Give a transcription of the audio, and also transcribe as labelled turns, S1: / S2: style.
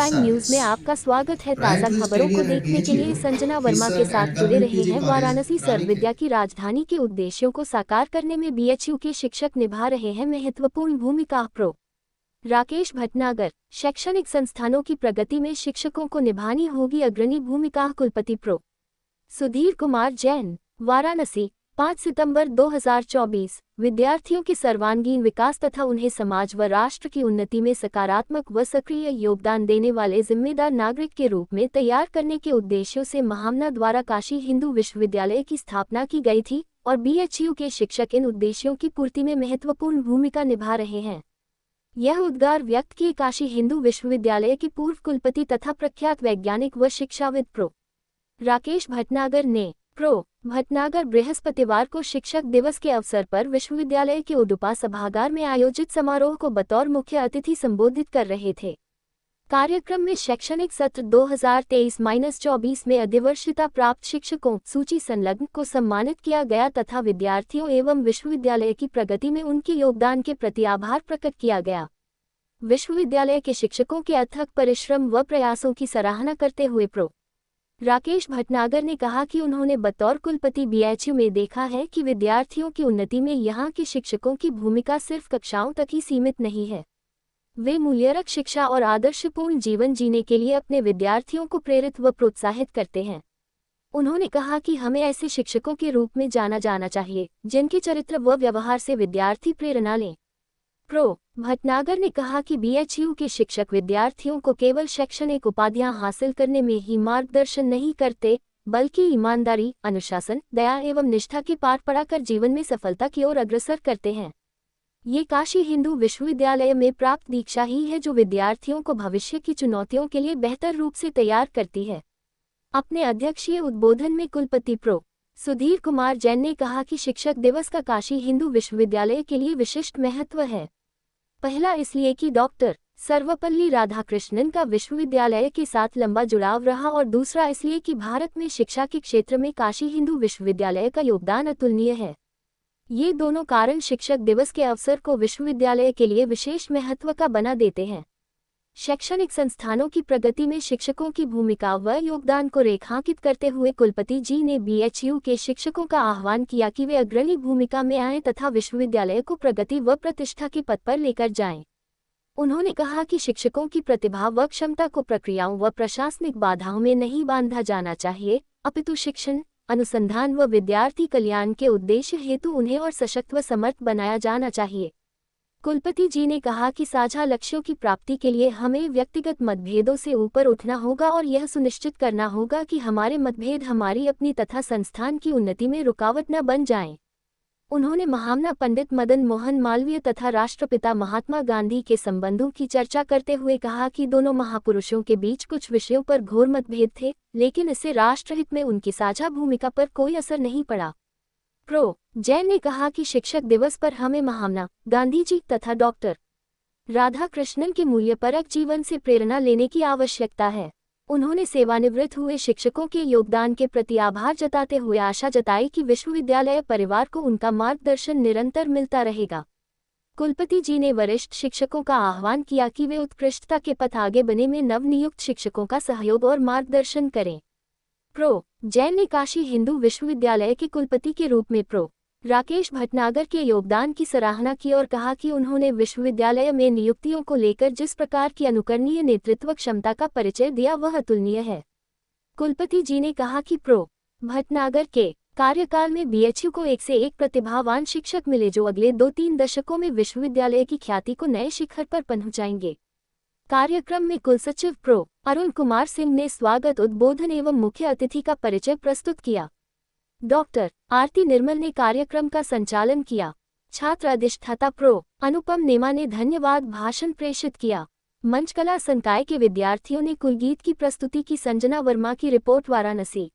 S1: Prime news में आपका स्वागत है। ताज़ा
S2: रायपुर
S1: खबरों को
S2: स्टेडियम में
S1: देखने के लिए
S2: BHU
S1: संजना वर्मा के
S2: Fisher
S1: साथ
S2: and
S1: जुड़े
S2: Government
S1: रहे
S2: PG
S1: हैं।
S2: College
S1: वाराणसी सर्व
S2: रानीखेत।
S1: विद्या की राजधानी के उद्देश्यों को साकार करने में BHU के शिक्षक निभा रहे हैं महत्वपूर्ण भूमिका। प्रो राकेश भटनागर। शैक्षणिक संस्थानों की प्रगति में शिक्षकों को निभानी होगी अग्रणी भूमिका। कुलपति प्रो सुधीर कुमार जैन। वाराणसी 5 सितंबर 2024। विद्यार्थियों के सर्वांगीण विकास तथा उन्हें समाज व राष्ट्र की उन्नति में सकारात्मक व सक्रिय योगदान देने वाले जिम्मेदार नागरिक के रूप में तैयार करने के उद्देश्यों से महामना द्वारा काशी हिंदू विश्वविद्यालय की स्थापना की गई थी और BHU के शिक्षक इन उद्देश्यों की पूर्ति में महत्वपूर्ण भूमिका निभा रहे हैं। यह उद्गार व्यक्त किए काशी हिंदू विश्वविद्यालय के पूर्व कुलपति तथा प्रख्यात वैज्ञानिक व शिक्षाविद प्रो राकेश भटनागर ने। प्रो भटनागर बृहस्पतिवार को शिक्षक दिवस के अवसर पर विश्वविद्यालय के उडुपा सभागार में आयोजित समारोह को बतौर मुख्य अतिथि संबोधित कर रहे थे। कार्यक्रम में शैक्षणिक सत्र 2023-24 में अधिवर्षिता प्राप्त शिक्षकों सूची संलग्न को सम्मानित किया गया तथा विद्यार्थियों एवं विश्वविद्यालय की प्रगति में उनके योगदान के प्रति आभार प्रकट किया गया। विश्वविद्यालय के शिक्षकों के अथक परिश्रम व प्रयासों की सराहना करते हुए प्रो राकेश भटनागर ने कहा कि उन्होंने बतौर कुलपति BHU में देखा है कि विद्यार्थियों की उन्नति में यहाँ के शिक्षकों की भूमिका सिर्फ कक्षाओं तक ही सीमित नहीं है। वे मूल्यरक शिक्षा और आदर्शपूर्ण जीवन जीने के लिए अपने विद्यार्थियों को प्रेरित व प्रोत्साहित करते हैं। उन्होंने कहा कि हमें ऐसे शिक्षकों के रूप में जाना जाना चाहिए जिनके चरित्र व व्यवहार से विद्यार्थी प्रेरणा लें। प्रो भटनागर ने कहा कि BHU के शिक्षक विद्यार्थियों को केवल शैक्षणिक उपाधियां हासिल करने में ही मार्गदर्शन नहीं करते, बल्कि ईमानदारी, अनुशासन, दया एवं निष्ठा के पाठ पढ़ाकर जीवन में सफलता की ओर अग्रसर करते हैं। ये काशी हिंदू विश्वविद्यालय में प्राप्त दीक्षा ही है जो विद्यार्थियों को भविष्य की चुनौतियों के लिए बेहतर रूप से तैयार करती है। अपने अध्यक्षीय उद्बोधन में कुलपति प्रो सुधीर कुमार जैन ने कहा कि शिक्षक दिवस का काशी हिंदू विश्वविद्यालय के लिए विशिष्ट महत्व है। पहला इसलिए कि डॉक्टर सर्वपल्ली राधाकृष्णन का विश्वविद्यालय के साथ लंबा जुड़ाव रहा और दूसरा इसलिए कि भारत में शिक्षा के क्षेत्र में काशी हिंदू विश्वविद्यालय का योगदान अतुलनीय है। ये दोनों कारण शिक्षक दिवस के अवसर को विश्वविद्यालय के लिए विशेष महत्व का बना देते हैं। शैक्षणिक संस्थानों की प्रगति में शिक्षकों की भूमिका व योगदान को रेखांकित करते हुए कुलपति जी ने BHU के शिक्षकों का आह्वान किया कि वे अग्रणी भूमिका में आएं तथा विश्वविद्यालय को प्रगति व प्रतिष्ठा के पथ पर लेकर जाएं। उन्होंने कहा कि शिक्षकों की प्रतिभा व क्षमता को प्रक्रियाओं व प्रशासनिक बाधाओं में नहीं बांधा जाना चाहिए, अपितु शिक्षण, अनुसंधान व विद्यार्थी कल्याण के उद्देश्य हेतु उन्हें और सशक्त व समर्थ बनाया जाना चाहिए। कुलपति जी ने कहा कि साझा लक्ष्यों की प्राप्ति के लिए हमें व्यक्तिगत मतभेदों से ऊपर उठना होगा और यह सुनिश्चित करना होगा कि हमारे मतभेद हमारी अपनी तथा संस्थान की उन्नति में रुकावट न बन जाएं। उन्होंने महामना पंडित मदन मोहन मालवीय तथा राष्ट्रपिता महात्मा गांधी के संबंधों की चर्चा करते हुए कहा कि दोनों महापुरुषों के बीच कुछ विषयों पर घोर मतभेद थे, लेकिन इससे राष्ट्रहित में उनकी साझा भूमिका पर कोई असर नहीं पड़ा। प्रो जैन ने कहा कि शिक्षक दिवस पर हमें महामना गांधी जी तथा डॉक्टर राधाकृष्णन के मूल्यपरक जीवन से प्रेरणा लेने की आवश्यकता है। उन्होंने सेवानिवृत्त हुए शिक्षकों के योगदान के प्रति आभार जताते हुए आशा जताई कि विश्वविद्यालय परिवार को उनका मार्गदर्शन निरंतर मिलता रहेगा। कुलपति जी ने वरिष्ठ शिक्षकों का आह्वान किया कि वे उत्कृष्टता के पथ आगे बने में नवनियुक्त शिक्षकों का सहयोग और मार्गदर्शन करें। प्रो जैन ने काशी हिंदू विश्वविद्यालय के कुलपति के रूप में प्रो राकेश भटनागर के योगदान की सराहना की और कहा कि उन्होंने विश्वविद्यालय में नियुक्तियों को लेकर जिस प्रकार की अनुकरणीय नेतृत्व क्षमता का परिचय दिया वह अतुलनीय है। कुलपति जी ने कहा कि प्रो भटनागर के कार्यकाल में BHU को एक से एक प्रतिभावान शिक्षक मिले जो अगले 2-3 दशकों में विश्वविद्यालय की ख्याति को नए शिखर पर पहुंचाएंगे। कार्यक्रम में कुलसचिव प्रो अरुण कुमार सिंह ने स्वागत उद्बोधन एवं मुख्य अतिथि का परिचय प्रस्तुत किया। डॉक्टर आरती निर्मल ने कार्यक्रम का संचालन किया। छात्र अधिष्ठाता प्रो अनुपम नेमा ने धन्यवाद भाषण प्रेषित किया। मंचकला संकाय के विद्यार्थियों ने कुलगीत की प्रस्तुति की। संजना वर्मा की रिपोर्ट, वाराणसी।